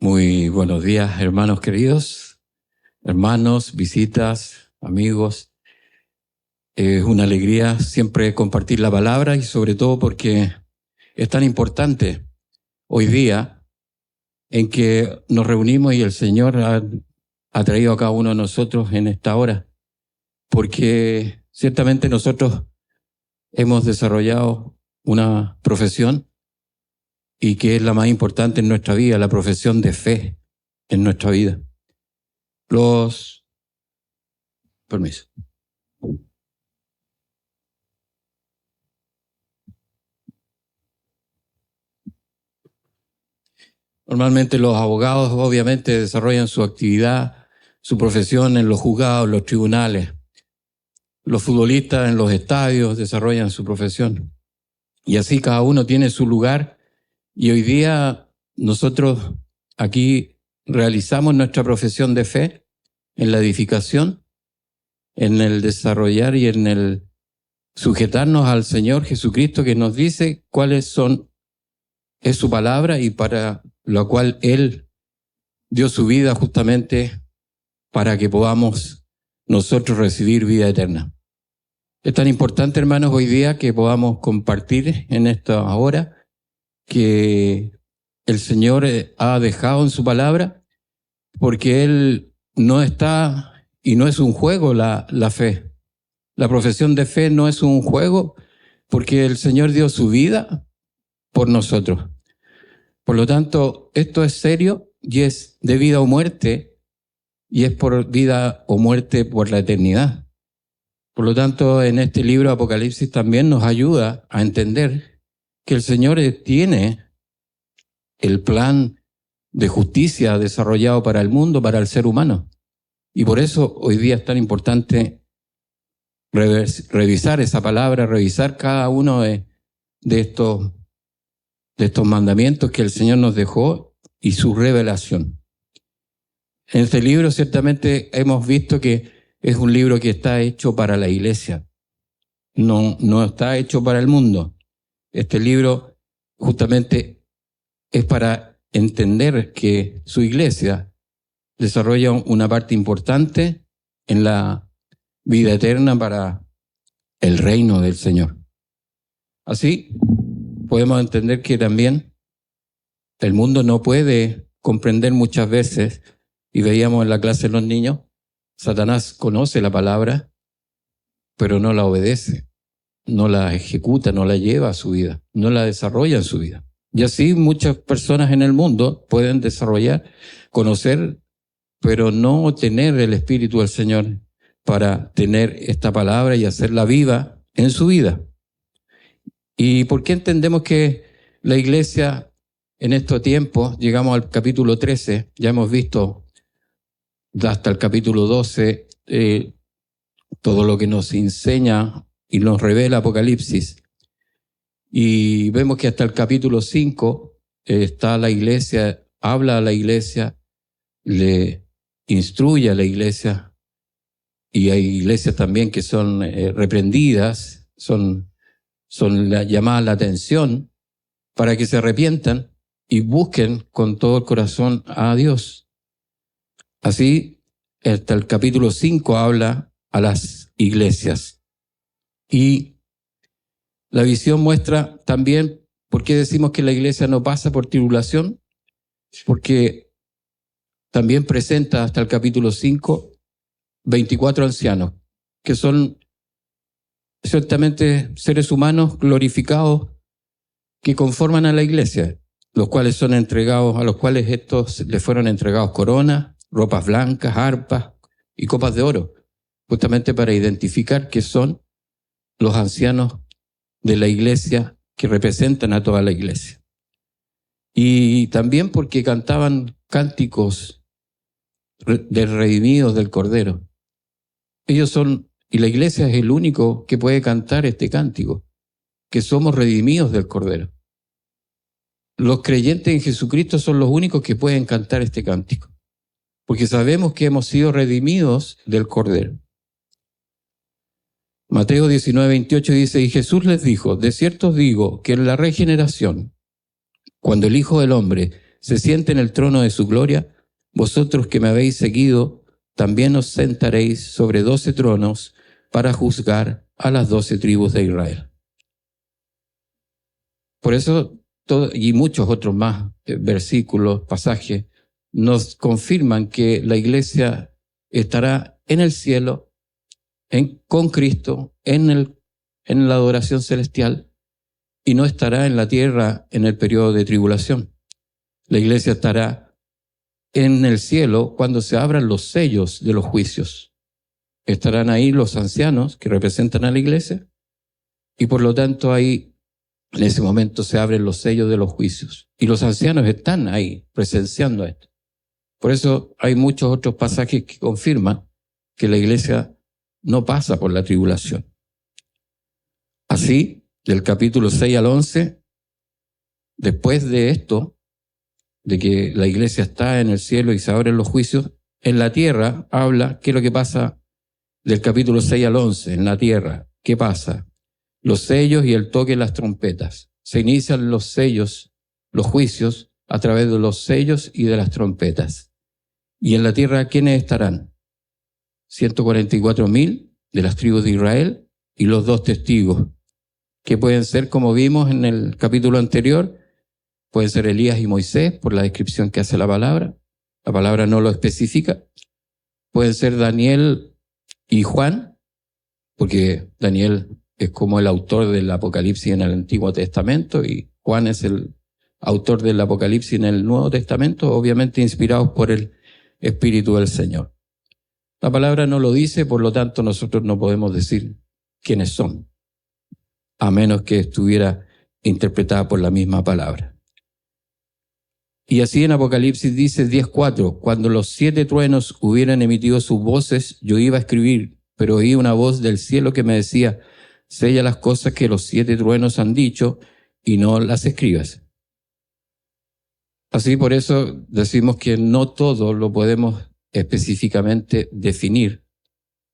Muy buenos días, hermanos queridos, hermanos, visitas, amigos. Es una alegría siempre compartir la palabra y sobre todo porque es tan importante hoy día en que nos reunimos y el Señor ha traído a cada uno de nosotros en esta hora, porque ciertamente nosotros hemos desarrollado una profesión y que es la más importante en nuestra vida, la profesión de fe en nuestra vida. Permiso. Normalmente los abogados obviamente desarrollan su actividad, su profesión en los juzgados, los tribunales. Los futbolistas en los estadios desarrollan su profesión. Y así cada uno tiene su lugar. Y hoy día nosotros aquí realizamos nuestra profesión de fe en la edificación, en el desarrollar y en el sujetarnos al Señor Jesucristo, que nos dice es su palabra y para lo cual Él dio su vida justamente para que podamos nosotros recibir vida eterna. Es tan importante, hermanos, hoy día que podamos compartir en esta hora que el Señor ha dejado en su palabra, porque Él no está y no es un juego la fe. La profesión de fe no es un juego porque el Señor dio su vida por nosotros. Por lo tanto, esto es serio y es de vida o muerte, y es por vida o muerte por la eternidad. Por lo tanto, en este libro Apocalipsis también nos ayuda a entender que el Señor tiene el plan de justicia desarrollado para el mundo, para el ser humano. Y por eso hoy día es tan importante revisar esa palabra, revisar cada uno de estos mandamientos que el Señor nos dejó y su revelación. En este libro ciertamente hemos visto que es un libro que está hecho para la iglesia, no está hecho para el mundo. Este libro justamente es para entender que su iglesia desarrolla una parte importante en la vida eterna para el reino del Señor. Así podemos entender que también el mundo no puede comprender muchas veces, y veíamos en la clase de los niños, Satanás conoce la palabra, pero no la obedece, no la ejecuta, no la lleva a su vida, no la desarrolla en su vida. Y así muchas personas en el mundo pueden desarrollar, conocer, pero no tener el Espíritu del Señor para tener esta palabra y hacerla viva en su vida. ¿Y por qué entendemos que la iglesia en estos tiempos, llegamos al capítulo 13, ya hemos visto hasta el capítulo 12, todo lo que nos enseña y nos revela Apocalipsis. Y vemos que hasta el capítulo 5 está la iglesia, habla a la iglesia, le instruye a la iglesia, y hay iglesias también que son reprendidas, son llamadas la atención para que se arrepientan y busquen con todo el corazón a Dios. Así, hasta el capítulo 5 habla a las iglesias. Y la visión muestra también por qué decimos que la iglesia no pasa por tribulación, porque también presenta hasta el capítulo 5 24 ancianos, que son ciertamente seres humanos glorificados que conforman a la iglesia, los cuales son entregados, a los cuales estos les fueron entregados coronas, ropas blancas, arpas y copas de oro, justamente para identificar que son los ancianos de la iglesia que representan a toda la iglesia. Y también porque cantaban cánticos de redimidos del Cordero. Ellos son, y la iglesia es el único que puede cantar este cántico, que somos redimidos del Cordero. Los creyentes en Jesucristo son los únicos que pueden cantar este cántico, porque sabemos que hemos sido redimidos del Cordero. Mateo 19:28 dice, y Jesús les dijo, de cierto os digo que en la regeneración, cuando el Hijo del Hombre se siente en el trono de su gloria, vosotros que me habéis seguido, también os sentaréis sobre 12 tronos para juzgar a las 12 tribus de Israel. Por eso, y muchos otros más versículos, pasajes, nos confirman que la iglesia estará en el cielo, con Cristo, en la adoración celestial, y no estará en la tierra en el periodo de tribulación. La iglesia estará en el cielo cuando se abran los sellos de los juicios. Estarán ahí los ancianos que representan a la iglesia, y por lo tanto ahí en ese momento se abren los sellos de los juicios. Y los ancianos están ahí presenciando esto. Por eso hay muchos otros pasajes que confirman que la iglesia no pasa por la tribulación. Así, del capítulo 6 al 11, después de esto, de que la iglesia está en el cielo y se abren los juicios, en la tierra habla qué es lo que pasa del capítulo 6 al 11, en la tierra. ¿Qué pasa? Los sellos y el toque de las trompetas. Se inician los sellos, los juicios, a través de los sellos y de las trompetas. Y en la tierra, ¿quiénes estarán? 144.000 de las tribus de Israel y los 2 testigos, que pueden ser, como vimos en el capítulo anterior, pueden ser Elías y Moisés, por la descripción que hace la palabra. La palabra no lo especifica. Pueden ser Daniel y Juan, porque Daniel es como el autor del Apocalipsis en el Antiguo Testamento y Juan es el autor del Apocalipsis en el Nuevo Testamento, obviamente inspirados por el Espíritu del Señor. La palabra no lo dice, por lo tanto nosotros no podemos decir quiénes son, a menos que estuviera interpretada por la misma palabra. Y así en Apocalipsis dice 10:4, cuando los 7 truenos hubieran emitido sus voces, yo iba a escribir, pero oí una voz del cielo que me decía, sella las cosas que los 7 truenos han dicho y no las escribas. Así por eso decimos que no todo lo podemos específicamente definir,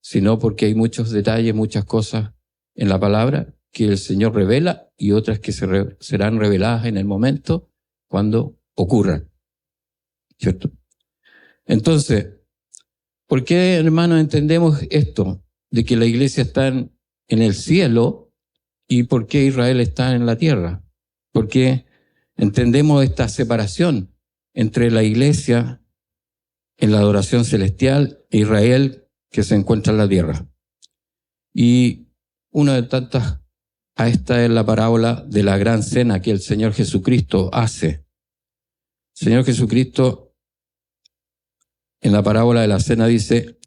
sino porque hay muchos detalles, muchas cosas en la palabra que el Señor revela y otras que serán reveladas en el momento cuando ocurran, ¿cierto? Entonces, ¿por qué, hermanos, entendemos esto de que la iglesia está en el cielo y por qué Israel está en la tierra? ¿Por qué entendemos esta separación entre la iglesia en la adoración celestial e Israel que se encuentra en la tierra? Y una de tantas, a esta es la parábola de la gran cena que el Señor Jesucristo hace. El Señor Jesucristo en la parábola de la cena dice,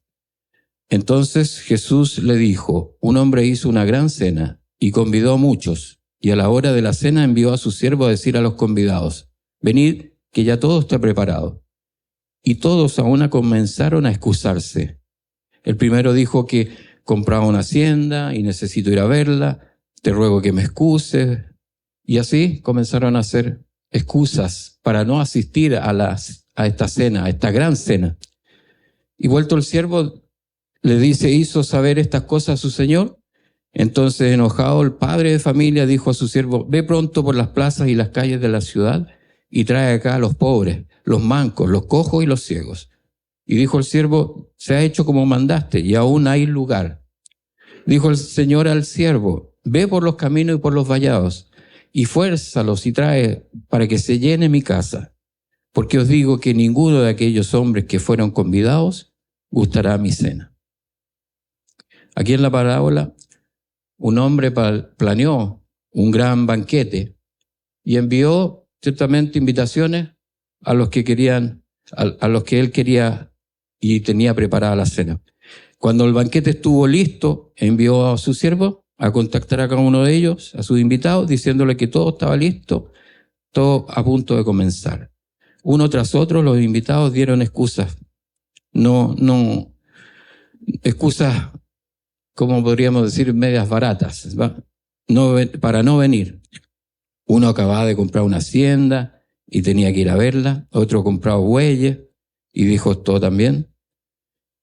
entonces Jesús le dijo, un hombre hizo una gran cena y convidó a muchos, y a la hora de la cena envió a su siervo a decir a los convidados, venid, que ya todo está preparado. Y todos a una comenzaron a excusarse. El primero dijo que compraba una hacienda y necesito ir a verla, te ruego que me excuses. Y así comenzaron a hacer excusas para no asistir a esta cena, a esta gran cena. Y vuelto el siervo, le dice, ¿hizo saber estas cosas a su señor? Entonces, enojado, el padre de familia dijo a su siervo, ve pronto por las plazas y las calles de la ciudad y trae acá a los pobres, los mancos, los cojos y los ciegos. Y dijo el siervo, se ha hecho como mandaste y aún hay lugar. Dijo el Señor al siervo, ve por los caminos y por los vallados y fuérzalos y trae para que se llene mi casa. Porque os digo que ninguno de aquellos hombres que fueron convidados gustará mi cena. Aquí en la parábola, un hombre planeó un gran banquete y envió ciertamente invitaciones a los que querían, a los que él quería y tenía preparada la cena. Cuando el banquete estuvo listo, envió a su siervo a contactar a cada uno de ellos, a sus invitados, diciéndole que todo estaba listo, todo a punto de comenzar. Uno tras otro, los invitados dieron excusas. Excusas, como podríamos decir, medias baratas, ¿va? Para no venir. Uno acababa de comprar una hacienda y tenía que ir a verla. Otro compraba bueyes y dijo esto también.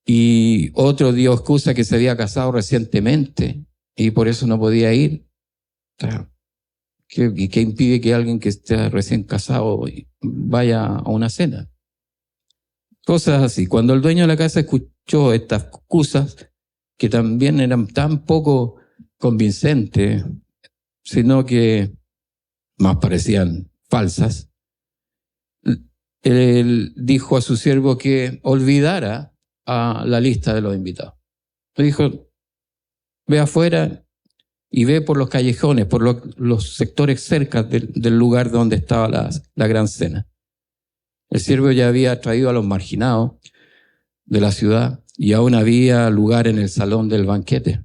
Y otro dio excusa que se había casado recientemente y por eso no podía ir. ¿Y qué impide que alguien que esté recién casado vaya a una cena? Cosas así. Cuando el dueño de la casa escuchó estas excusas, que también eran tan poco convincentes, sino que más parecían falsas, él dijo a su siervo que olvidara a la lista de los invitados. Le dijo, ve afuera y ve por los callejones, por los sectores cerca del lugar donde estaba la gran cena. El siervo ya había traído a los marginados de la ciudad y aún había lugar en el salón del banquete.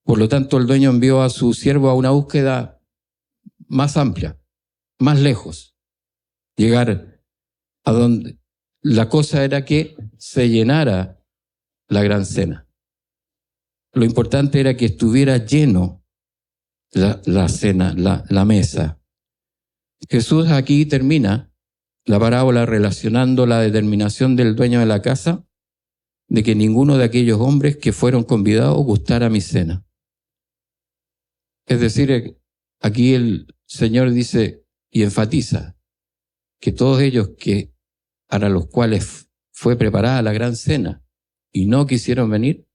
Por lo tanto, el dueño envió a su siervo a una búsqueda más amplia, más lejos, llegar a donde la cosa era que se llenara la gran cena. Lo importante era que estuviera lleno la cena, la mesa. Jesús aquí termina la parábola relacionando la determinación del dueño de la casa de que ninguno de aquellos hombres que fueron convidados gustara mi cena. Es decir, aquí el Señor dice y enfatiza que todos ellos que para los cuales fue preparada la gran cena y no quisieron venir,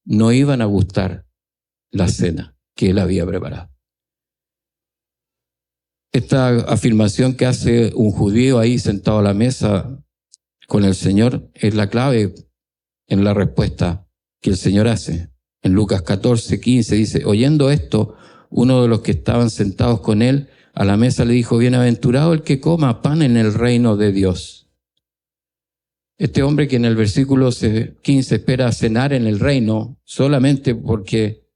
no iban a gustar la cena que él había preparado. Esta afirmación que hace un judío ahí sentado a la mesa con el Señor es la clave en la respuesta que el Señor hace. En Lucas 14:15 dice, oyendo esto, uno de los que estaban sentados con él a la mesa le dijo, bienaventurado el que coma pan en el reino de Dios. Este hombre que en el versículo 15 espera cenar en el reino solamente porque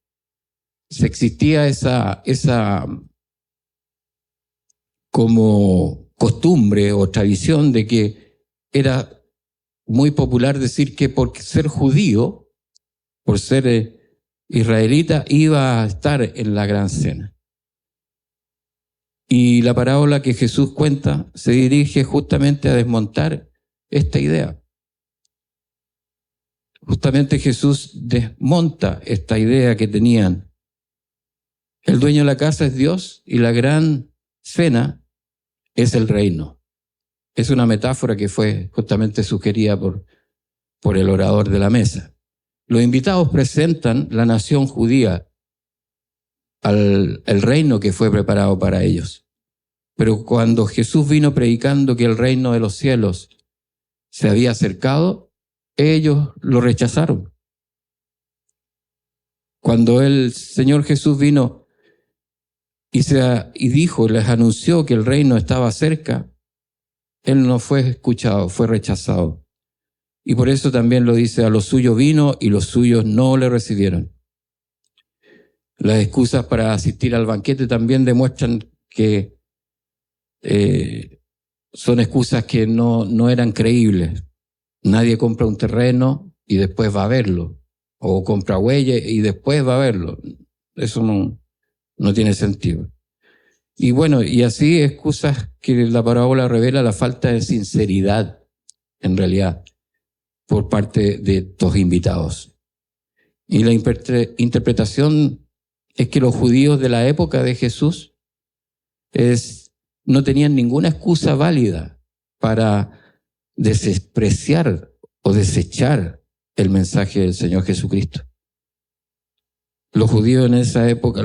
se existía esa como costumbre o tradición de que era muy popular decir que por ser judío, por ser israelita, iba a estar en la gran cena. Y la parábola que Jesús cuenta se dirige justamente a desmontar esta idea. Justamente Jesús desmonta esta idea que tenían. El dueño de la casa es Dios y la gran cena es el reino. Es una metáfora que fue justamente sugerida por el orador de la mesa. Los invitados presentan la nación judía el reino que fue preparado para ellos. Pero cuando Jesús vino predicando que el reino de los cielos se había acercado, ellos lo rechazaron. Cuando el Señor Jesús vino y dijo, les anunció que el reino estaba cerca, Él no fue escuchado, fue rechazado. Y por eso también lo dice, a los suyos vino y los suyos no le recibieron. Las excusas para asistir al banquete también demuestran que son excusas que no eran creíbles. Nadie compra un terreno y después va a verlo. O compra huella y después va a verlo. Eso no tiene sentido. Y bueno, y así excusas que la parábola revela la falta de sinceridad, en realidad, por parte de estos invitados. Y la interpretación es que los judíos de la época de Jesús no tenían ninguna excusa válida para despreciar o desechar el mensaje del Señor Jesucristo. Los judíos en esa época,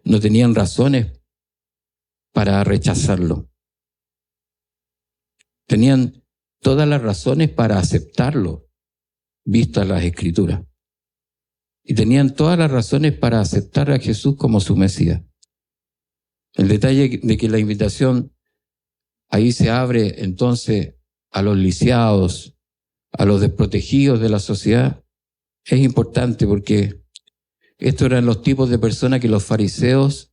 no tenían razones para rechazarlo. Tenían todas las razones para aceptarlo, vistas las Escrituras. Y tenían todas las razones para aceptar a Jesús como su Mesías. El detalle de que la invitación ahí se abre entonces a los lisiados, a los desprotegidos de la sociedad, es importante porque estos eran los tipos de personas que los fariseos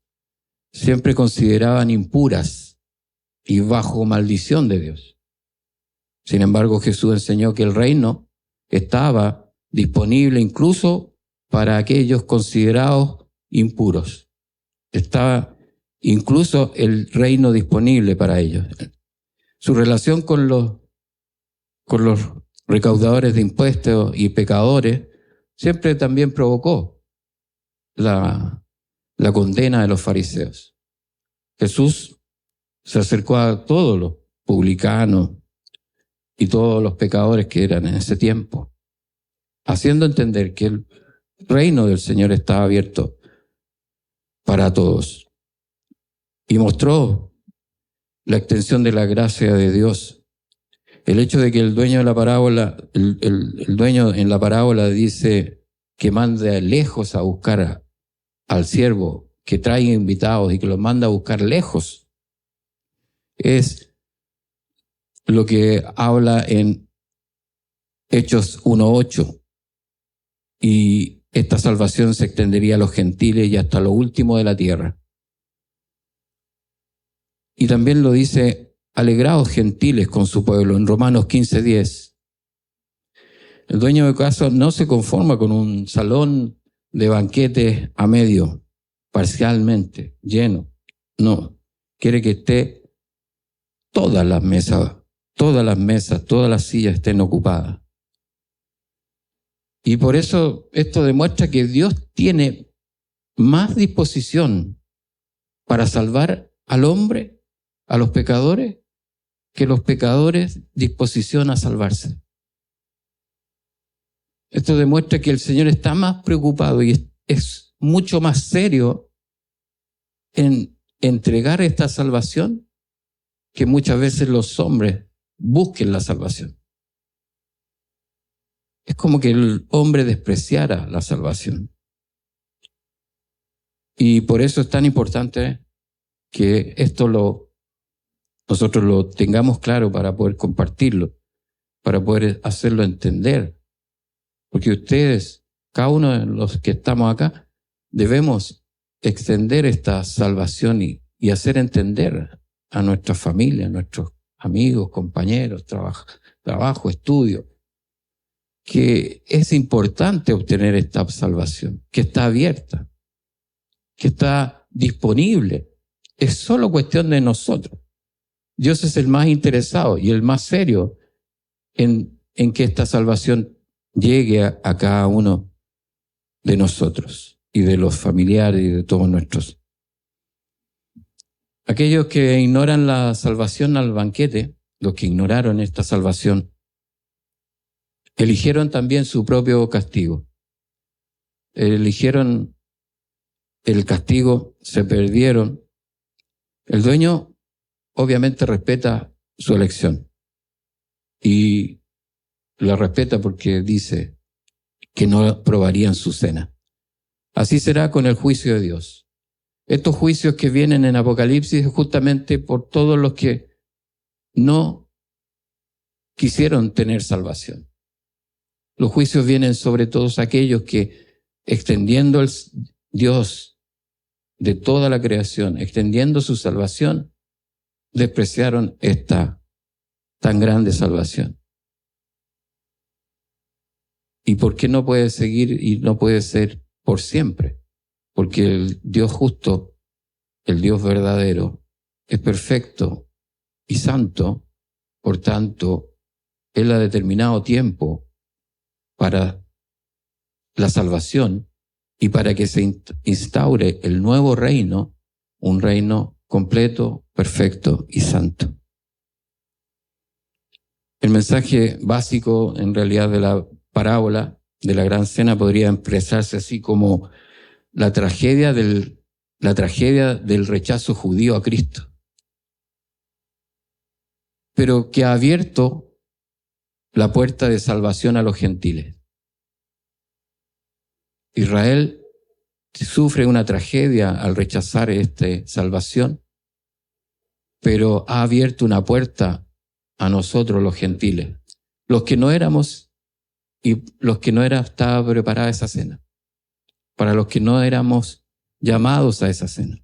siempre consideraban impuras y bajo maldición de Dios. Sin embargo, Jesús enseñó que el reino estaba disponible incluso para aquellos considerados impuros. Estaba incluso el reino disponible para ellos. Su relación con los recaudadores de impuestos y pecadores siempre también provocó la la condena de los fariseos. Jesús se acercó a todos los publicanos y todos los pecadores que eran en ese tiempo, haciendo entender que el reino del Señor estaba abierto para todos. Y mostró la extensión de la gracia de Dios. El hecho de que el dueño de la parábola, el dueño en la parábola dice que manda lejos a buscar al siervo, que trae invitados y que los manda a buscar lejos, es lo que habla en Hechos 1:8. Y esta salvación se extendería a los gentiles y hasta lo último de la tierra. Y también lo dice: alegraos gentiles con su pueblo, en Romanos 15:10. El dueño de casa no se conforma con un salón de banquetes a medio, parcialmente, lleno. No, quiere que esté todas las mesas, todas las sillas estén ocupadas. Y por eso esto demuestra que Dios tiene más disposición para salvar al hombre, a los pecadores, que los pecadores disposición a salvarse. Esto demuestra que el Señor está más preocupado y es mucho más serio en entregar esta salvación que muchas veces los hombres busquen la salvación. Es como que el hombre despreciara la salvación. Y por eso es tan importante que nosotros lo tengamos claro para poder compartirlo, para poder hacerlo entender. Porque ustedes, cada uno de los que estamos acá, debemos extender esta salvación y hacer entender a nuestra familia, a nuestros amigos, compañeros, trabajo, estudio, que es importante obtener esta salvación, que está abierta, que está disponible. Es solo cuestión de nosotros. Dios es el más interesado y el más serio en que esta salvación llegue a cada uno de nosotros y de los familiares y de todos nuestros. Aquellos que ignoran la salvación al banquete, los que ignoraron esta salvación, eligieron también su propio castigo. Eligieron el castigo, se perdieron. El dueño obviamente respeta su elección y la respeta porque dice que no probarían su cena. Así será con el juicio de Dios. Estos juicios que vienen en Apocalipsis es justamente por todos los que no quisieron tener salvación. Los juicios vienen sobre todos aquellos que, extendiendo el Dios de toda la creación, extendiendo su salvación, despreciaron esta tan grande salvación. ¿Y por qué no puede seguir y no puede ser por siempre? Porque el Dios justo, el Dios verdadero, es perfecto y santo, por tanto, Él ha determinado tiempo para la salvación y para que se instaure el nuevo reino, un reino completo, perfecto y santo. El mensaje básico, en realidad, de la parábola de la gran cena podría expresarse así como la tragedia del rechazo judío a Cristo, pero que ha abierto la puerta de salvación a los gentiles. Israel sufre una tragedia al rechazar esta salvación, pero ha abierto una puerta a nosotros los gentiles, los que no éramos y los que no estaba preparada esa cena, para los que no éramos llamados a esa cena.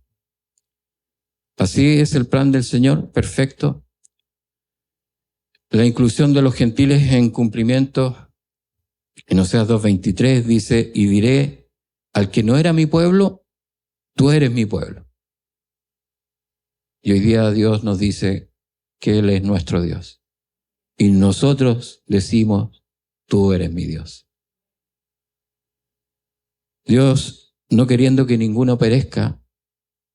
Así es el plan del Señor, perfecto. La inclusión de los gentiles en cumplimiento, en Oseas 2:23 dice: y diré al que no era mi pueblo, tú eres mi pueblo. Y hoy día Dios nos dice que Él es nuestro Dios. Y nosotros decimos: tú eres mi Dios. Dios no queriendo que ninguno perezca,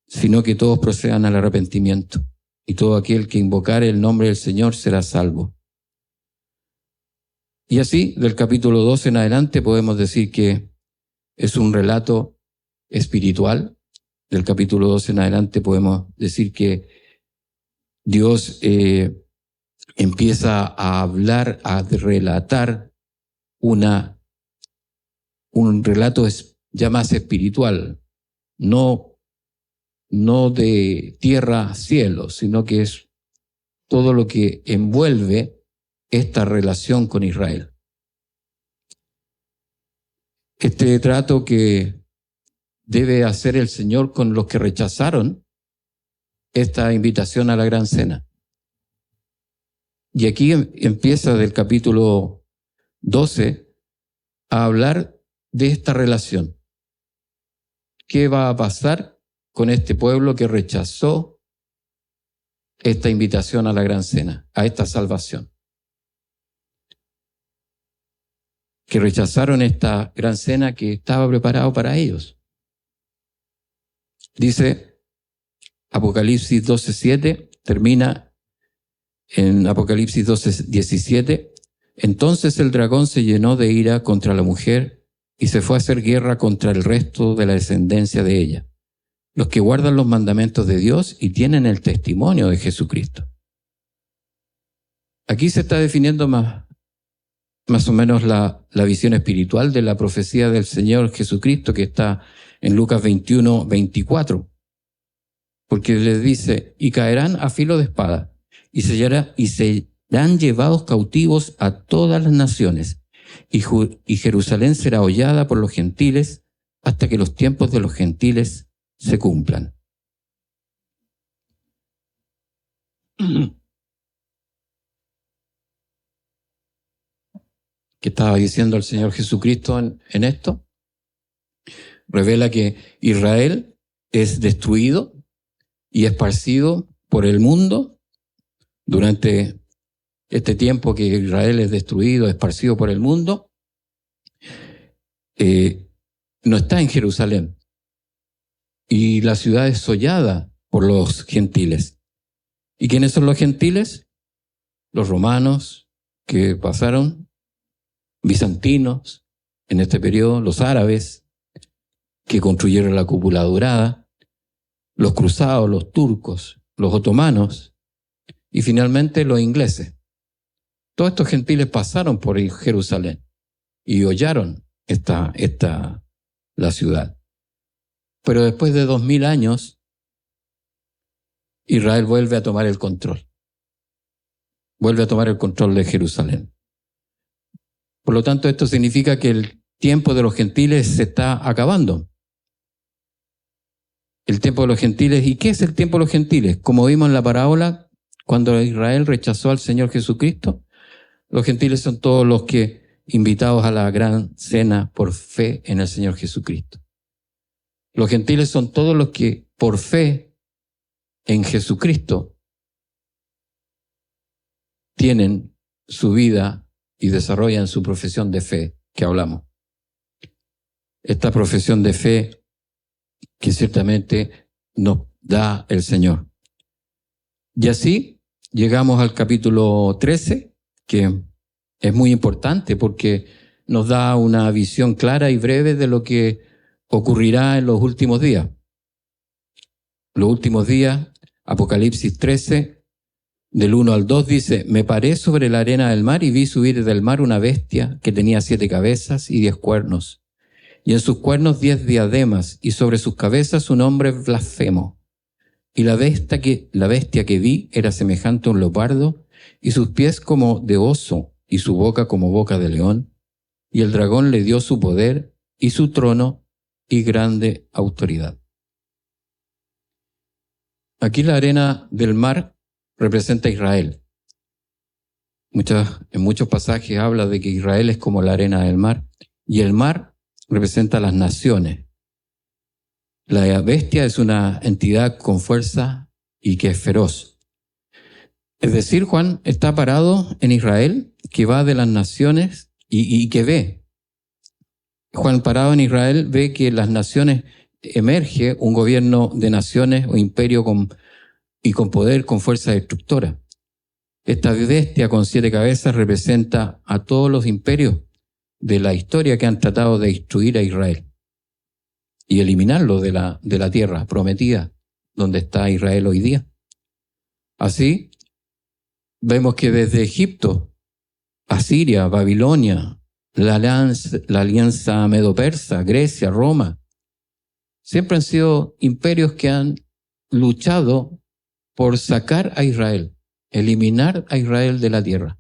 sino que todos procedan al arrepentimiento. Y todo aquel que invocare el nombre del Señor será salvo. Y así, del capítulo 12 en adelante, podemos decir que es un relato espiritual. Del capítulo 12 en adelante podemos decir que Dios empieza a hablar, a relatar un relato ya más espiritual, no de tierra a cielo, sino que es todo lo que envuelve esta relación con Israel. Este trato que debe hacer el Señor con los que rechazaron esta invitación a la gran cena. Y aquí empieza del capítulo 12 a hablar de esta relación. ¿Qué va a pasar con este pueblo que rechazó esta invitación a la gran cena, a esta salvación? Que rechazaron esta gran cena que estaba preparado para ellos. Dice Apocalipsis 12:7, termina en Apocalipsis 12:17. Entonces el dragón se llenó de ira contra la mujer y se fue a hacer guerra contra el resto de la descendencia de ella, los que guardan los mandamientos de Dios y tienen el testimonio de Jesucristo. Aquí se está definiendo más o menos la visión espiritual de la profecía del Señor Jesucristo que está en Lucas 21:24. Porque les dice, y caerán a filo de espada, y serán llevados cautivos a todas las naciones, y Jerusalén será hollada por los gentiles hasta que los tiempos de los gentiles se cumplan. ¿Qué estaba diciendo el Señor Jesucristo en esto? Revela que Israel es destruido y esparcido por el mundo. Durante este tiempo que Israel es destruido, esparcido por el mundo, no está en Jerusalén. Y la ciudad es hollada por los gentiles. ¿Y quiénes son los gentiles? Los romanos que pasaron, bizantinos en este periodo, los árabes que construyeron la cúpula dorada, los cruzados, los turcos, los otomanos y finalmente los ingleses. Todos estos gentiles pasaron por Jerusalén y hollaron la ciudad. Pero después de 2000 años, Israel vuelve a tomar el control. Vuelve a tomar el control de Jerusalén. Por lo tanto, esto significa que el tiempo de los gentiles se está acabando. El tiempo de los gentiles. ¿Y qué es el tiempo de los gentiles? Como vimos en la parábola, cuando Israel rechazó al Señor Jesucristo, los gentiles son todos los que invitados a la gran cena por fe en el Señor Jesucristo. Los gentiles son todos los que por fe en Jesucristo tienen su vida y desarrollan su profesión de fe que hablamos. Esta profesión de fe que ciertamente nos da el Señor. Y así llegamos al capítulo 13, que es muy importante porque nos da una visión clara y breve de lo que ocurrirá en los últimos días. Los últimos días, Apocalipsis 13, del 1 al 2 dice, me paré sobre la arena del mar y vi subir del mar una bestia que tenía 7 cabezas y 10 cuernos, y en sus cuernos 10 diademas, y sobre sus cabezas un nombre blasfemo. Y la bestia que vi era semejante a un leopardo, y sus pies como de oso, y su boca como boca de león. Y el dragón le dio su poder, y su trono, y grande autoridad. Aquí la arena del mar representa a Israel. En muchos pasajes habla de que Israel es como la arena del mar, y el mar representa a las naciones. La bestia es una entidad con fuerza y que es feroz. Es decir, Juan está parado en Israel, que va de las naciones y que ve Juan, parado en Israel, ve que las naciones emerge un gobierno de naciones o imperio con poder, con fuerza destructora. Esta bestia con 7 cabezas representa a todos los imperios de la historia que han tratado de destruir a Israel y eliminarlo de la tierra prometida, donde está Israel hoy día. Así, vemos que desde Egipto, Asiria, Babilonia, la alianza medo-persa, Grecia, Roma, siempre han sido imperios que han luchado por sacar a Israel, eliminar a Israel de la tierra.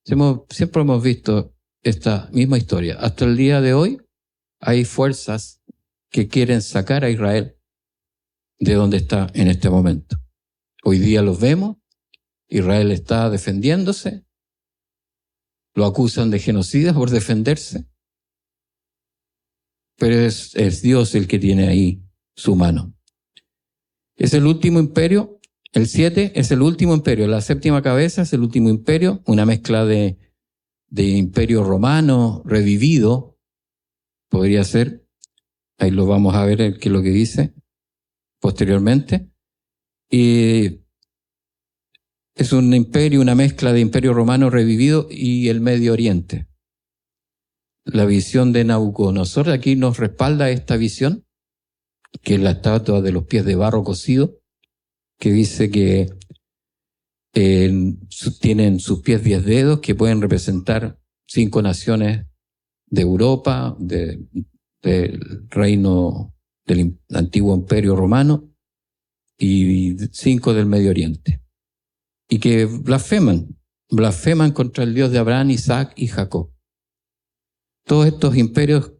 Siempre hemos visto esta misma historia. Hasta el día de hoy hay fuerzas que quieren sacar a Israel de donde está en este momento. Hoy día los vemos, Israel está defendiéndose, lo acusan de genocida por defenderse, pero es Dios el que tiene ahí su mano. Es el último imperio, el 7 es el último imperio, la 7ª cabeza es el último imperio, una mezcla de imperio romano revivido, podría ser, ahí lo vamos a ver qué es lo que dice posteriormente, y es un imperio, una mezcla de imperio romano revivido y el Medio Oriente. La visión de Nabucodonosor aquí nos respalda esta visión, que es la estatua de los pies de barro cocido, que dice que tienen sus pies 10 dedos, que pueden representar 5 naciones de Europa, del reino del antiguo imperio romano, y 5 del Medio Oriente. Y que blasfeman contra el Dios de Abraham, Isaac y Jacob. Todos estos imperios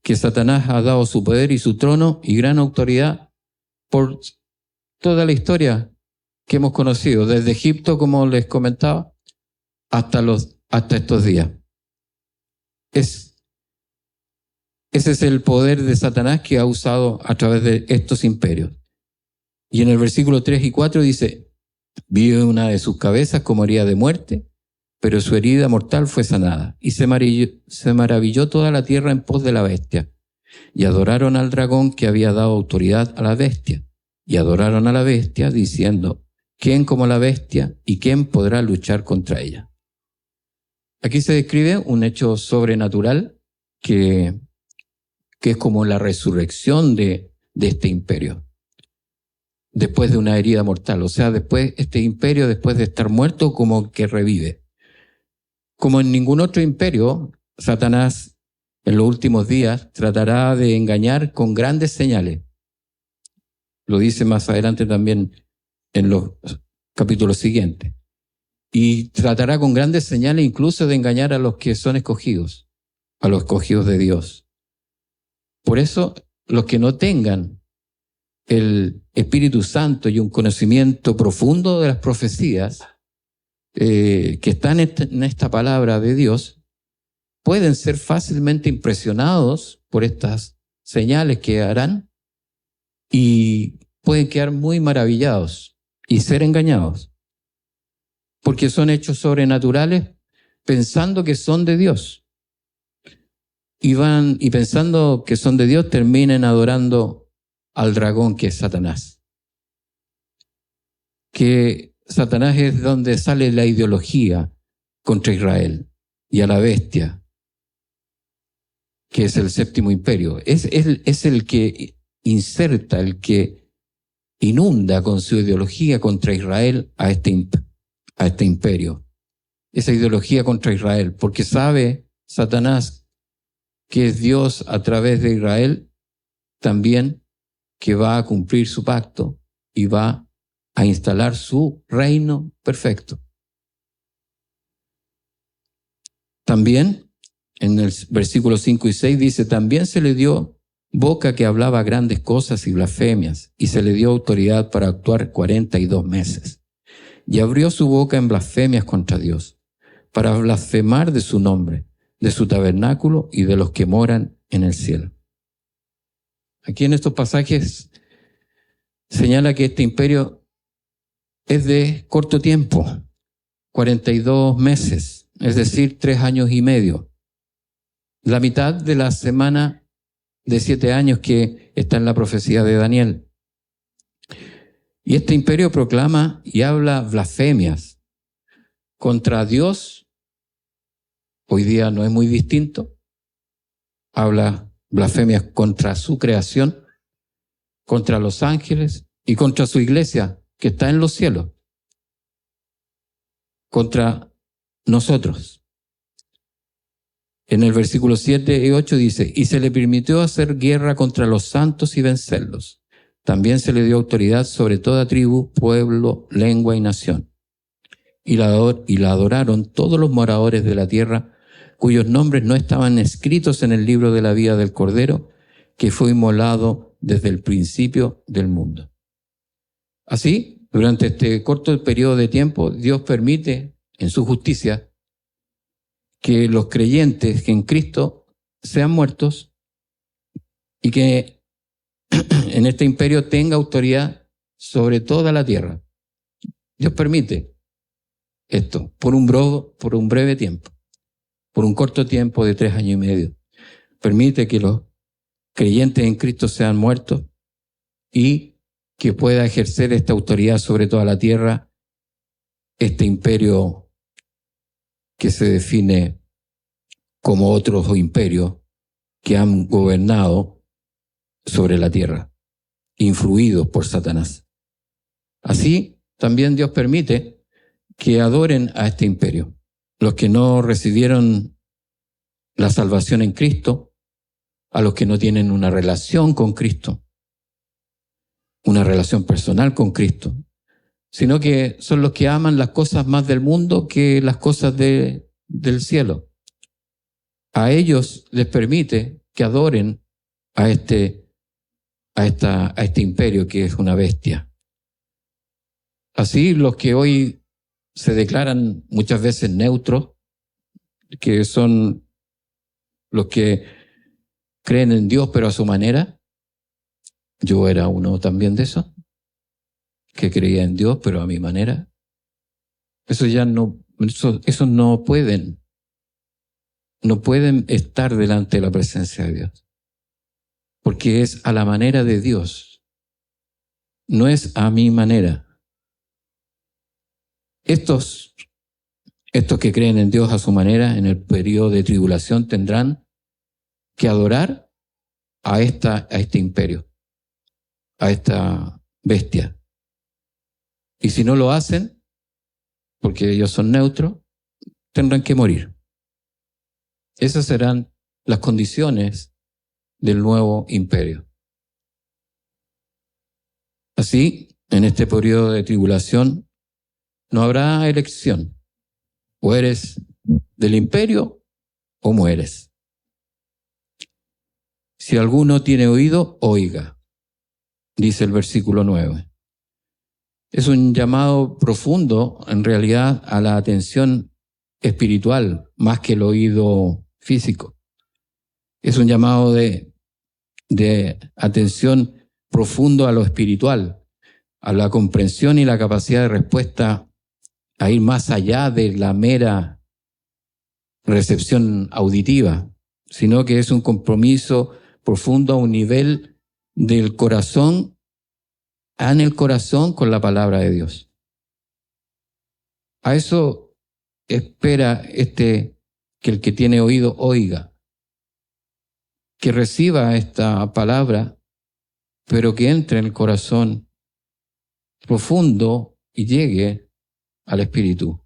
que Satanás ha dado su poder y su trono y gran autoridad por toda la historia que hemos conocido, desde Egipto, como les comentaba, hasta estos días. Ese es el poder de Satanás que ha usado a través de estos imperios. Y en el versículo 3 y 4 dice: vio una de sus cabezas como herida de muerte, pero su herida mortal fue sanada. Y se maravilló toda la tierra en pos de la bestia. Y adoraron al dragón que había dado autoridad a la bestia. Y adoraron a la bestia diciendo: ¿quién como la bestia y quién podrá luchar contra ella? Aquí se describe un hecho sobrenatural que es como la resurrección de este imperio. Después de una herida mortal. O sea, este imperio, después de estar muerto, como que revive. Como en ningún otro imperio, Satanás en los últimos días tratará de engañar con grandes señales. Lo dice más adelante también en los capítulos siguientes. Y tratará con grandes señales incluso de engañar a los que son escogidos, a los escogidos de Dios. Por eso, los que no tengan el Espíritu Santo y un conocimiento profundo de las profecías que están en esta palabra de Dios, pueden ser fácilmente impresionados por estas señales que harán y pueden quedar muy maravillados y ser engañados, porque son hechos sobrenaturales pensando que son de Dios. Y pensando que son de Dios, terminen adorando al dragón que es Satanás. Que Satanás es donde sale la ideología contra Israel y a la bestia, que es el 7º imperio. Es el que inserta, el que inunda con su ideología contra Israel a este imperio. Esa ideología contra Israel, porque sabe Satanás que es Dios a través de Israel también, que va a cumplir su pacto y va a instalar su reino perfecto. También, en el versículo 5 y 6 dice: también se le dio boca que hablaba grandes cosas y blasfemias, y se le dio autoridad para actuar 42 meses. Y abrió su boca en blasfemias contra Dios, para blasfemar de su nombre, de su tabernáculo y de los que moran en el cielo. Aquí en estos pasajes señala que este imperio es de corto tiempo, 42 meses, es decir, 3 años y medio. la mitad de la semana de 7 años que está en la profecía de Daniel. Y este imperio proclama y habla blasfemias contra Dios. Hoy día no es muy distinto. Habla blasfemias contra su creación, contra los ángeles y contra su iglesia que está en los cielos, contra nosotros. En el versículo 7 y 8 dice: y se le permitió hacer guerra contra los santos y vencerlos. También se le dio autoridad sobre toda tribu, pueblo, lengua y nación. Y la adoraron todos los moradores de la tierra, cuyos nombres no estaban escritos en el libro de la vida del Cordero, que fue inmolado desde el principio del mundo. Así, durante este corto periodo de tiempo, Dios permite, en su justicia, que los creyentes en Cristo sean muertos y que en este imperio tenga autoridad sobre toda la tierra. Dios permite esto por un breve tiempo, por un corto tiempo de 3 años y medio. Permite que los creyentes en Cristo sean muertos y que pueda ejercer esta autoridad sobre toda la tierra, este imperio que se define como otros imperios que han gobernado sobre la tierra, influidos por Satanás. Así, también Dios permite que adoren a este imperio. Los que no recibieron la salvación en Cristo, a los que no tienen una relación con Cristo, una relación personal con Cristo, sino que son los que aman las cosas más del mundo que las cosas del cielo. A ellos les permite que adoren a este imperio que es una bestia. Así, los que hoy se declaran muchas veces neutros, que son los que creen en Dios pero a su manera. Yo era uno también de esos, que creía en Dios pero a mi manera. Eso no pueden estar delante de la presencia de Dios, porque es a la manera de Dios, no es a mi manera. Estos que creen en Dios a su manera en el periodo de tribulación tendrán que adorar a este imperio, a esta bestia. Y si no lo hacen, porque ellos son neutros, tendrán que morir. Esas serán las condiciones del nuevo imperio. Así, en este periodo de tribulación, no habrá elección. O eres del imperio o mueres. Si alguno tiene oído, oiga, dice el versículo 9. Es un llamado profundo, en realidad, a la atención espiritual, más que el oído físico. Es un llamado de atención profundo a lo espiritual, a la comprensión y la capacidad de respuesta, a ir más allá de la mera recepción auditiva, sino que es un compromiso profundo a un nivel del corazón, en el corazón con la palabra de Dios. A eso espera que el que tiene oído oiga, que reciba esta palabra, pero que entre en el corazón profundo y llegue al Espíritu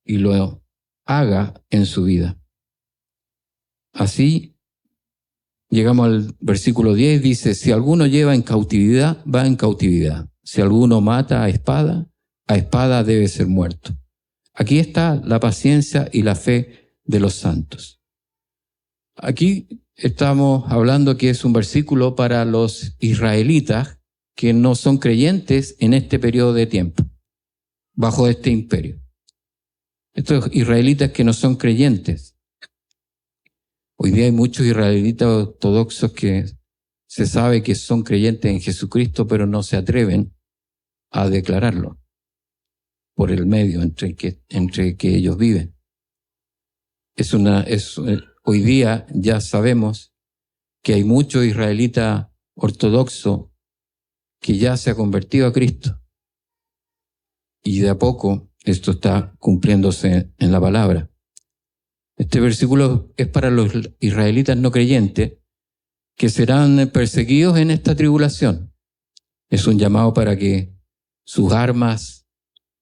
y lo haga en su vida. Así llegamos al versículo 10, dice: si alguno lleva en cautividad, va en cautividad. Si alguno mata a espada debe ser muerto. Aquí está la paciencia y la fe de los santos. Aquí estamos hablando que es un versículo para los israelitas que no son creyentes en este periodo de tiempo, bajo este imperio. Estos israelitas que no son creyentes. Hoy día hay muchos israelitas ortodoxos que se sabe que son creyentes en Jesucristo, pero no se atreven a declararlo por el medio entre que ellos viven. Es hoy día ya sabemos que hay mucho israelita ortodoxo que ya se ha convertido a Cristo. Y de a poco esto está cumpliéndose en la palabra. Este versículo es para los israelitas no creyentes que serán perseguidos en esta tribulación. Es un llamado para que sus armas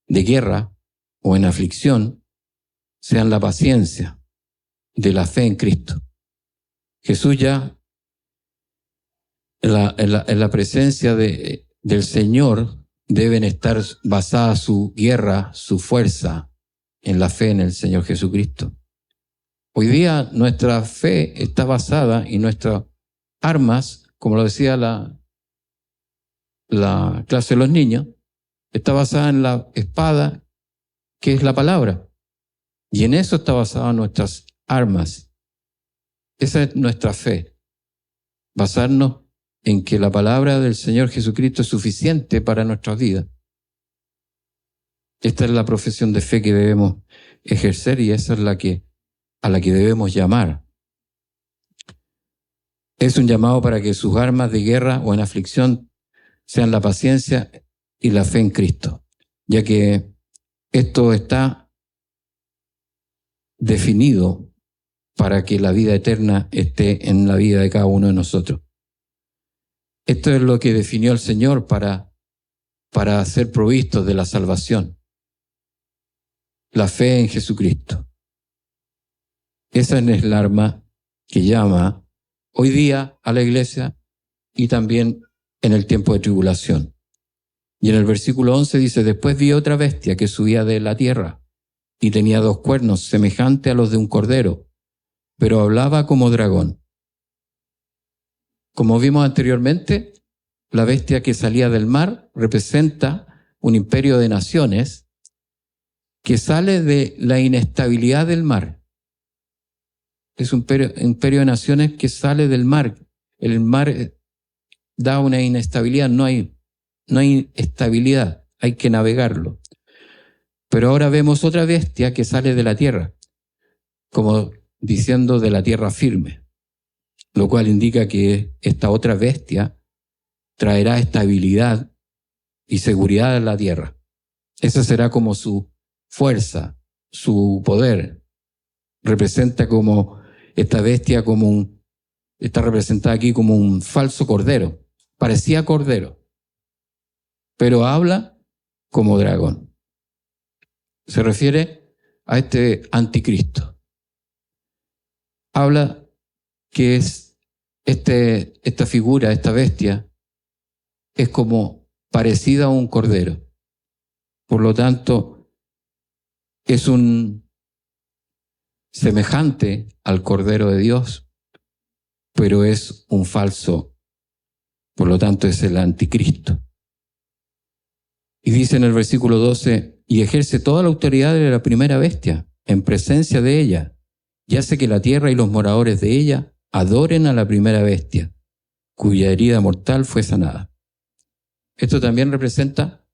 de guerra o en aflicción sean la paciencia de la fe en Cristo. Jesús ya en la presencia del Señor deben estar basada su guerra, su fuerza en la fe en el Señor Jesucristo. Hoy día nuestra fe está basada y nuestras armas, como lo decía la clase de los niños, está basada en la espada, que es la palabra. Y en eso está basada nuestras armas. Esa es nuestra fe. Basarnos en que la palabra del Señor Jesucristo es suficiente para nuestras vidas. Esta es la profesión de fe que debemos ejercer y esa es a la que debemos llamar. Es un llamado para que sus armas de guerra o en aflicción sean la paciencia y la fe en Cristo, ya que esto está definido para que la vida eterna esté en la vida de cada uno de nosotros. Esto es lo que definió el Señor para ser provistos de la salvación. La fe en Jesucristo. Esa es el arma que llama hoy día a la iglesia y también en el tiempo de tribulación. Y en el versículo 11 dice, después vi otra bestia que subía de la tierra y tenía 2 cuernos semejantes a los de un cordero, pero hablaba como dragón. Como vimos anteriormente, la bestia que salía del mar representa un imperio de naciones que sale de la inestabilidad del mar. Es un imperio de naciones que sale del mar. El mar da una inestabilidad, no hay estabilidad, hay que navegarlo. Pero ahora vemos otra bestia que sale de la tierra, como diciendo de la tierra firme, lo cual indica que esta otra bestia traerá estabilidad y seguridad a la tierra. Esa será como su fuerza, su poder. Representa como esta bestia está representada aquí como un falso cordero. Parecía cordero, pero habla como dragón. Se refiere a este anticristo. Habla que es esta figura, esta bestia, es como parecida a un cordero. Por lo tanto, es un semejante al Cordero de Dios, pero es un falso. Por lo tanto, es el anticristo. Y dice en el versículo 12, y ejerce toda la autoridad de la primera bestia, en presencia de ella, y hace que la tierra y los moradores de ella adoren a la primera bestia, cuya herida mortal fue sanada. Esto también representa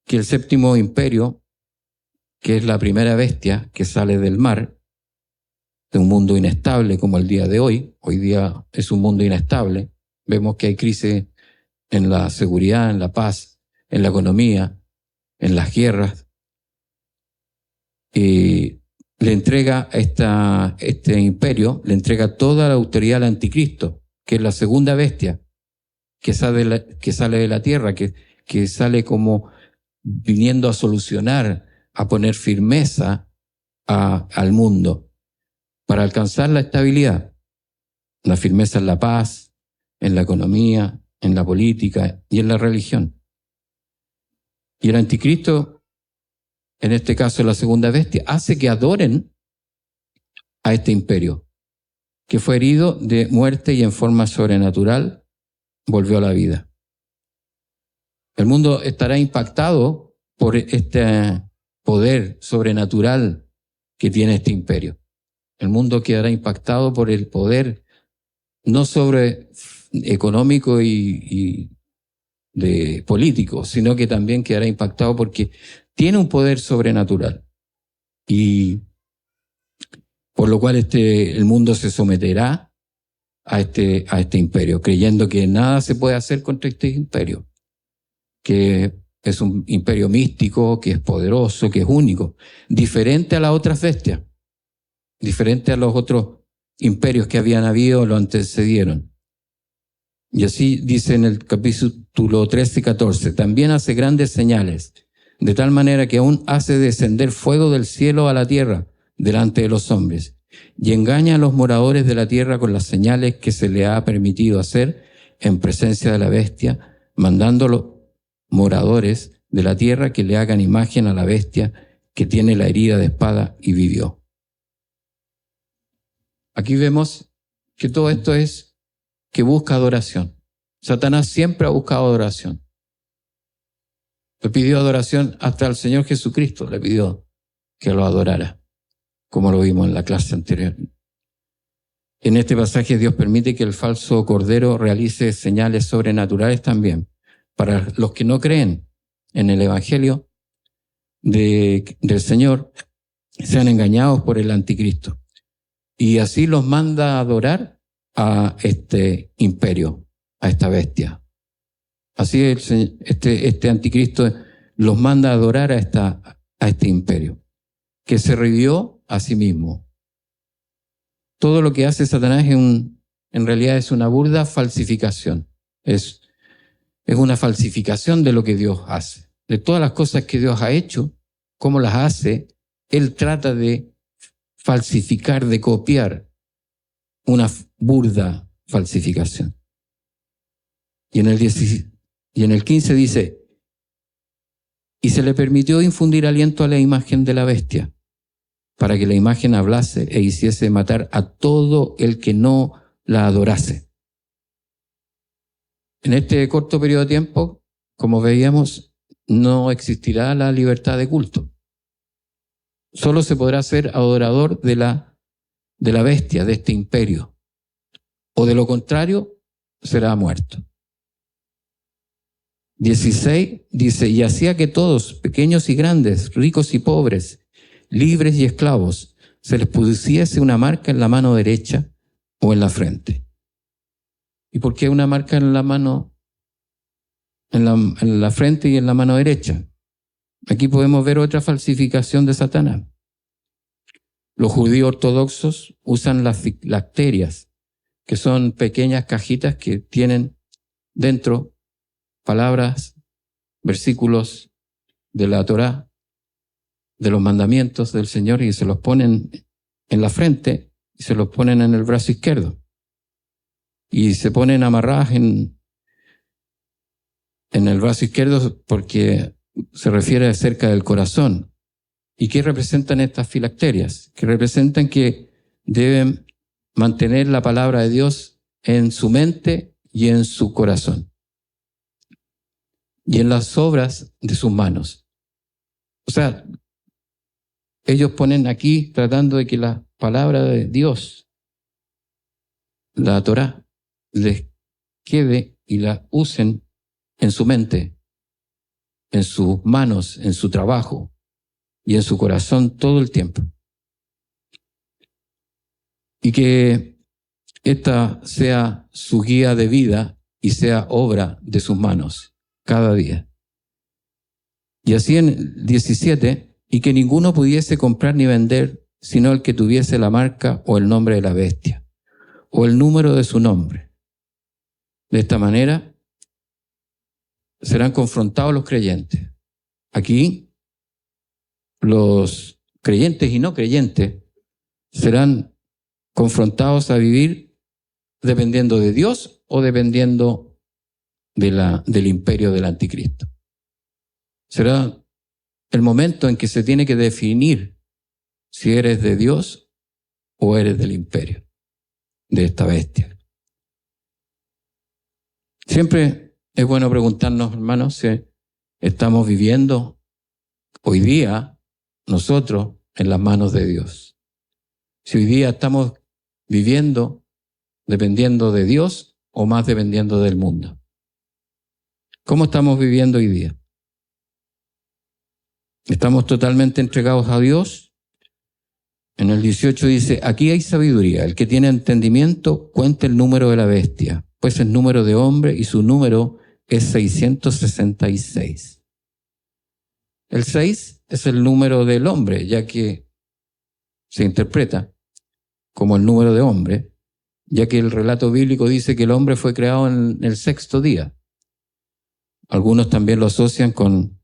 que el séptimo imperio, que es la primera bestia que sale del mar, de un mundo inestable como el día de hoy día es un mundo inestable, vemos que hay crisis en la seguridad, en la paz, en la economía, en las guerras, y le entrega este imperio, le entrega toda la autoridad al anticristo, que es la segunda bestia, que sale de la tierra, que sale como viniendo a solucionar, a poner firmeza al mundo, para alcanzar la estabilidad, la firmeza en la paz, en la economía, en la política y en la religión. Y el anticristo, en este caso la segunda bestia, hace que adoren a este imperio, que fue herido de muerte y en forma sobrenatural volvió a la vida. El mundo estará impactado por este poder sobrenatural que tiene este imperio. El mundo quedará impactado por el poder no sobre económico y de político, sino que también quedará impactado porque tiene un poder sobrenatural. Y por lo cual el mundo se someterá a este imperio, creyendo que nada se puede hacer contra este imperio, que es un imperio místico, que es poderoso, que es único, diferente a las otras bestias, diferente a los otros imperios que habían habido, lo antecedieron. Y así dice en el capítulo 13 y 14, también hace grandes señales, de tal manera que aún hace descender fuego del cielo a la tierra delante de los hombres, y engaña a los moradores de la tierra con las señales que se le ha permitido hacer en presencia de la bestia, mandando a los moradores de la tierra que le hagan imagen a la bestia que tiene la herida de espada y vivió. Aquí vemos que todo esto es que busca adoración. Satanás siempre ha buscado adoración. Le pidió adoración hasta el Señor Jesucristo, le pidió que lo adorara, como lo vimos en la clase anterior. En este pasaje Dios permite que el falso cordero realice señales sobrenaturales también, para los que no creen en el Evangelio del Señor, sean engañados por el anticristo. Y así los manda a adorar a este imperio, a esta bestia. Así este anticristo los manda a adorar a este imperio, que se revivió a sí mismo. Todo lo que hace Satanás en realidad es una burda falsificación. Es una falsificación de lo que Dios hace. De todas las cosas que Dios ha hecho, cómo las hace, Él trata de falsificar, de copiar una burda falsificación. Y en el 15 dice, y se le permitió infundir aliento a la imagen de la bestia, para que la imagen hablase e hiciese matar a todo el que no la adorase. En este corto periodo de tiempo, como veíamos, no existirá la libertad de culto. Solo se podrá ser adorador de la bestia, de este imperio. O de lo contrario, será muerto. 16 dice, y hacía que todos, pequeños y grandes, ricos y pobres, libres y esclavos, se les pusiese una marca en la mano derecha o en la frente. ¿Y por qué una marca en la mano, en la frente y en la mano derecha? Aquí podemos ver otra falsificación de Satanás. Los judíos ortodoxos usan las filacterias, que son pequeñas cajitas que tienen dentro palabras, versículos de la Torá, de los mandamientos del Señor, y se los ponen en la frente y se los ponen en el brazo izquierdo. Y se ponen amarradas en el brazo izquierdo porque se refiere cerca del corazón. ¿Y qué representan estas filacterias? Que representan que deben mantener la palabra de Dios en su mente y en su corazón. Y en las obras de sus manos. O sea, ellos ponen aquí tratando de que la palabra de Dios, la Torá, les quede y la usen en su mente, en sus manos, en su trabajo y en su corazón todo el tiempo. Y que esta sea su guía de vida y sea obra de sus manos cada día. Y así en el 17, y que ninguno pudiese comprar ni vender, sino el que tuviese la marca o el nombre de la bestia, o el número de su nombre. De esta manera serán confrontados los creyentes. Aquí los creyentes y no creyentes serán confrontados a vivir dependiendo de Dios o dependiendo del imperio del anticristo. Será el momento en que se tiene que definir si eres de Dios o eres del imperio, de esta bestia. Siempre es bueno preguntarnos, hermanos, si estamos viviendo hoy día nosotros en las manos de Dios. Si hoy día estamos viviendo dependiendo de Dios o más dependiendo del mundo. ¿Cómo estamos viviendo hoy día? ¿Estamos totalmente entregados a Dios En el 18 dice, aquí hay sabiduría. El que tiene entendimiento, cuente el número de la bestia, pues es número de hombre y su número es 666. El 6 es el número del hombre, ya que se interpreta como el número de hombre, ya que el relato bíblico dice que el hombre fue creado en el sexto día. Algunos también lo asocian con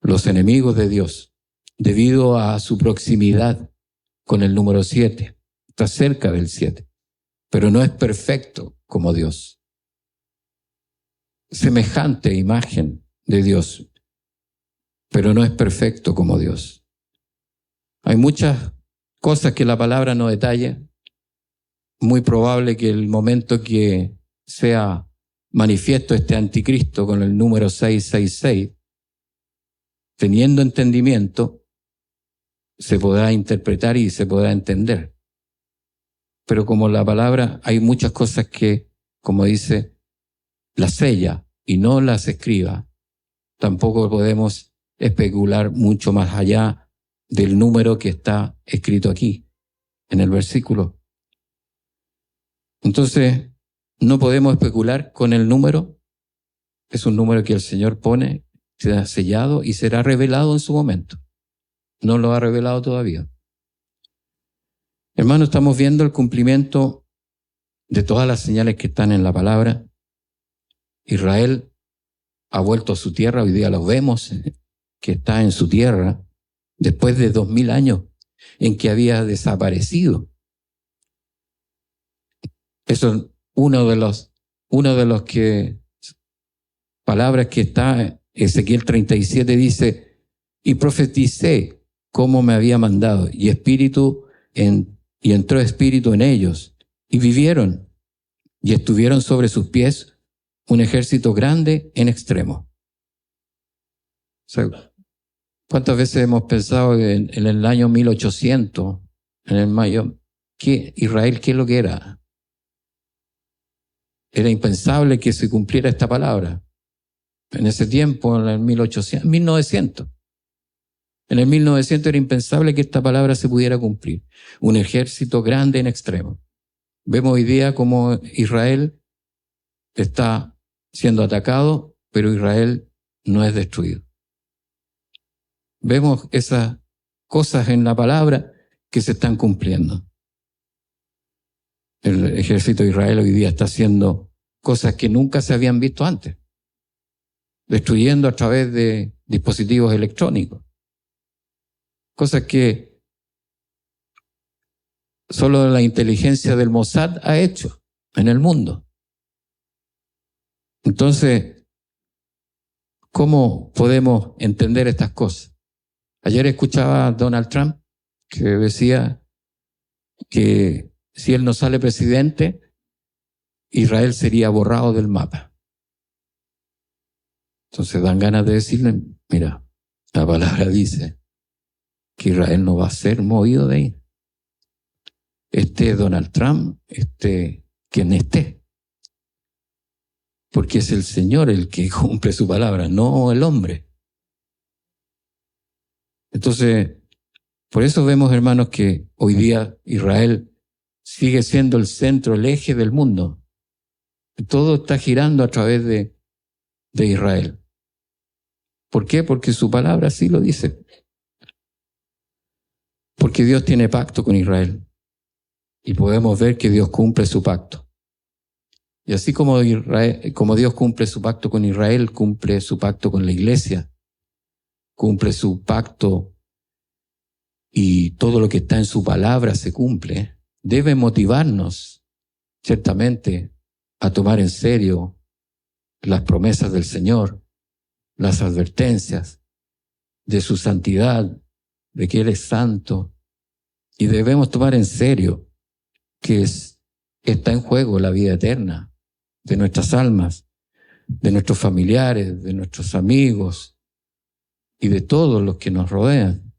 los enemigos de Dios, debido a su proximidad con el número 7. Está cerca del 7, pero no es perfecto como Dios. Semejante imagen de Dios, pero no es perfecto como Dios. Hay muchas cosas que la palabra no detalla. Muy probable que el momento que sea manifiesto este anticristo con el número 666, teniendo entendimiento, se podrá interpretar y se podrá entender. Pero como la palabra, hay muchas cosas que, como dice, las sella y no las escriba. Tampoco podemos especular mucho más allá del número que está escrito aquí, en el versículo. Entonces, no podemos especular con el número. Es un número que el Señor pone, será sellado y será revelado en su momento. No lo ha revelado todavía. Hermanos, estamos viendo el cumplimiento de todas las señales que están en la palabra. Israel ha vuelto a su tierra, hoy día lo vemos, que está en su tierra, después de 2000 años en que había desaparecido. Eso es uno de los palabras que está, Ezequiel 37 dice, y profeticé como me había mandado, y entró espíritu en ellos, y vivieron, y estuvieron sobre sus pies un ejército grande en extremo. O sea, ¿cuántas veces hemos pensado en el año 1800, en el mayo, que Israel, qué es lo que era? Era impensable que se cumpliera esta palabra. En ese tiempo, en el 1900. En el 1900 era impensable que esta palabra se pudiera cumplir. Un ejército grande en extremo. Vemos hoy día como Israel está siendo atacado, pero Israel no es destruido. Vemos esas cosas en la palabra que se están cumpliendo. El ejército de Israel hoy día está haciendo cosas que nunca se habían visto antes, destruyendo a través de dispositivos electrónicos, cosas que solo la inteligencia del Mossad ha hecho en el mundo. Entonces, ¿cómo podemos entender estas cosas? Ayer escuchaba a Donald Trump que decía que si él no sale presidente, Israel sería borrado del mapa. Entonces dan ganas de decirle, mira, la palabra dice que Israel no va a ser movido de ahí. Donald Trump, quien esté. Porque es el Señor el que cumple su palabra, no el hombre. Entonces, por eso vemos, hermanos, que hoy día Israel sigue siendo el centro, el eje del mundo. Todo está girando a través de Israel. ¿Por qué? Porque su palabra así lo dice. Porque Dios tiene pacto con Israel. Y podemos ver que Dios cumple su pacto. Y así como Dios cumple su pacto con Israel, cumple su pacto con la iglesia, cumple su pacto y todo lo que está en su palabra se cumple, debe motivarnos, ciertamente, a tomar en serio las promesas del Señor, las advertencias de su santidad, de que Él es santo, y debemos tomar en serio que está en juego la vida eterna de nuestras almas, de nuestros familiares, de nuestros amigos y de todos los que nos rodean.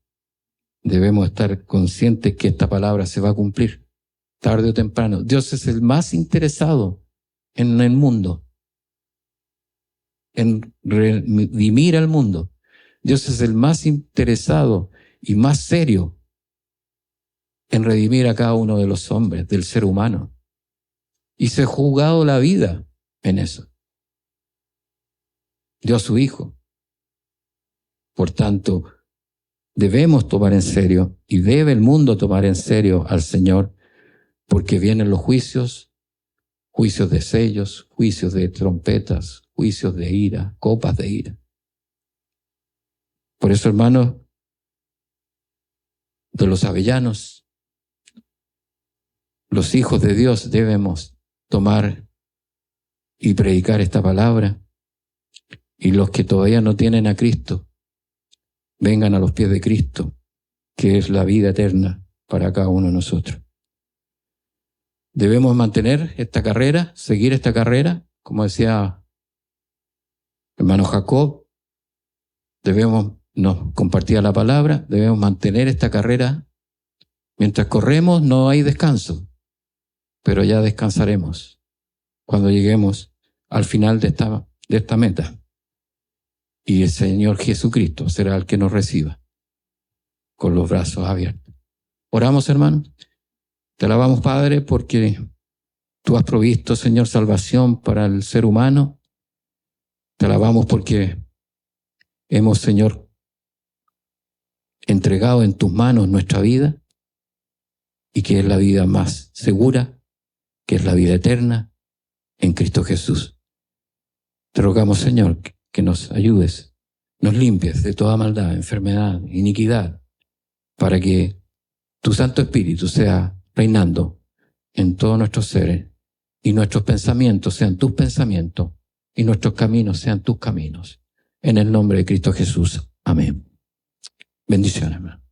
Debemos estar conscientes que esta palabra se va a cumplir, tarde o temprano. Dios es el más interesado en el mundo, en redimir al mundo. Dios es el más interesado y más serio en redimir a cada uno de los hombres, del ser humano. Y se ha jugado la vida en eso. Dio a su Hijo. Por tanto, debemos tomar en serio, y debe el mundo tomar en serio al Señor, porque vienen los juicios, juicios de sellos, juicios de trompetas, juicios de ira, copas de ira. Por eso, hermanos, de los avellanos, los hijos de Dios debemos tomar y predicar esta palabra, y los que todavía no tienen a Cristo, vengan a los pies de Cristo, que es la vida eterna para cada uno de nosotros. Debemos mantener esta carrera, seguir esta carrera, como decía hermano Jacob, nos compartía la palabra, debemos mantener esta carrera. Mientras corremos no hay descanso, pero ya descansaremos cuando lleguemos al final de esta meta. Y el Señor Jesucristo será el que nos reciba con los brazos abiertos. Oramos, hermanos. Te alabamos, Padre, porque tú has provisto, Señor, salvación para el ser humano. Te alabamos porque hemos, Señor, entregado en tus manos nuestra vida, y que es la vida más segura, que es la vida eterna en Cristo Jesús. Te rogamos, Señor, que nos ayudes, nos limpies de toda maldad, enfermedad, iniquidad, para que tu Santo Espíritu sea reinando en todos nuestros seres, y nuestros pensamientos sean tus pensamientos, y nuestros caminos sean tus caminos. En el nombre de Cristo Jesús. Amén. Bendiciones, hermano.